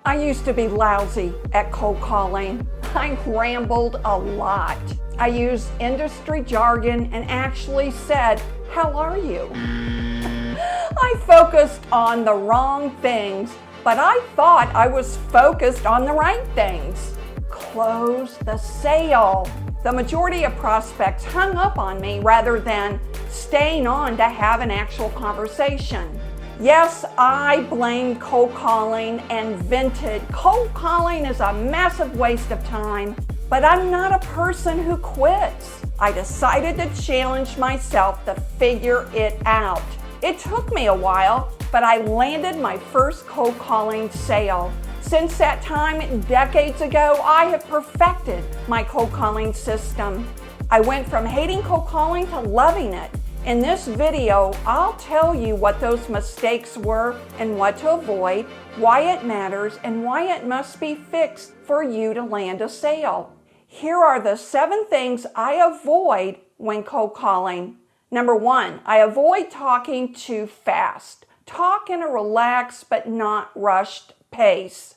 I used to be lousy at cold calling. I rambled a lot. I used industry jargon and actually said, "How are you?" I focused on the wrong things, but I thought I was focused on the right things. Close the sale. The majority of prospects hung up on me rather than staying on to have an actual conversation. Yes, I blamed cold calling and vented. Cold calling is a massive waste of time, but I'm not a person who quits. I decided to challenge myself to figure it out. It took me a while, but I landed my first cold calling sale. Since that time, decades ago, I have perfected my cold calling system. I went from hating cold calling to loving it. In this video, I'll tell you what those mistakes were and what to avoid, why it matters, and why it must be fixed for you to land a sale. Here are the 7 things I avoid when cold calling. Number 1, I avoid talking too fast. Talk in a relaxed but not rushed pace.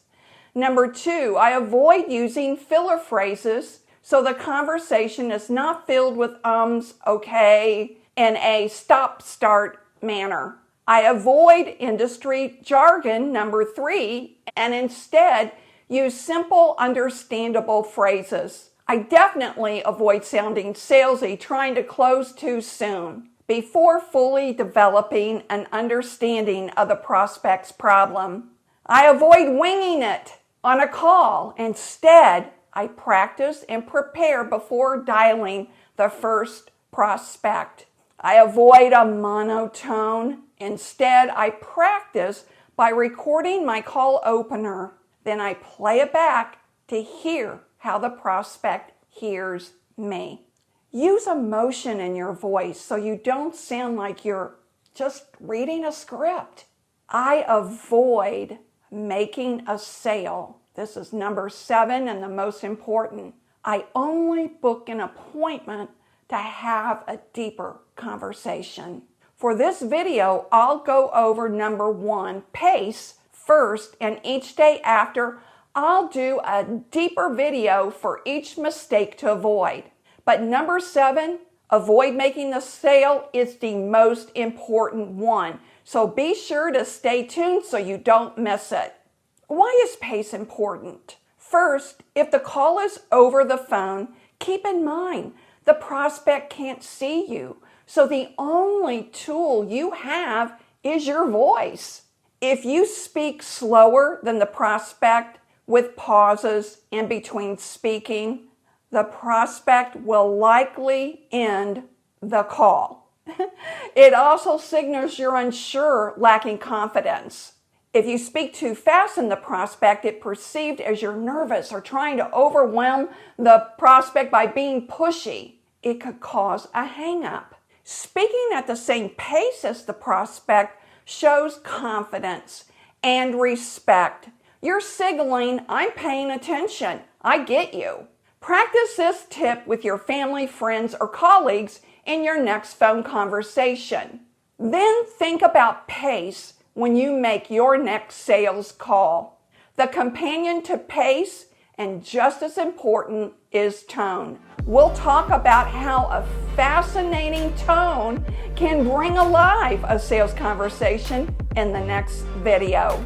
Number 2, I avoid using filler phrases so the conversation is not filled with ums, okay, and a stop-start manner. I avoid industry jargon, number 3, and instead use simple, understandable phrases. I definitely avoid sounding salesy, trying to close too soon, before fully developing an understanding of the prospect's problem. I avoid winging it on a call. Instead, I practice and prepare before dialing the first prospect. I avoid a monotone. Instead, I practice by recording my call opener. Then I play it back to hear how the prospect hears me. Use emotion in your voice so you don't sound like you're just reading a script. I avoid making a sale. This is number 7 and the most important. I only book an appointment to have a deeper conversation. For this video, I'll go over number 1, pace, first, and each day after, I'll do a deeper video for each mistake to avoid. But number 7, avoid making the sale, is the most important one. So be sure to stay tuned so you don't miss it. Why is pace important? First, if the call is over the phone, keep in mind the prospect can't see you. So the only tool you have is your voice. If you speak slower than the prospect with pauses in between speaking, the prospect will likely end the call. It also signals you're unsure, lacking confidence. If you speak too fast in the prospect, it's perceived as you're nervous or trying to overwhelm the prospect by being pushy. It could cause a hang-up. Speaking at the same pace as the prospect shows confidence and respect. You're signaling, "I'm paying attention. I get you." Practice this tip with your family, friends, or colleagues in your next phone conversation. Then think about pace when you make your next sales call. The companion to pace, and just as important, is tone. We'll talk about how a fascinating tone can bring alive a sales conversation in the next video.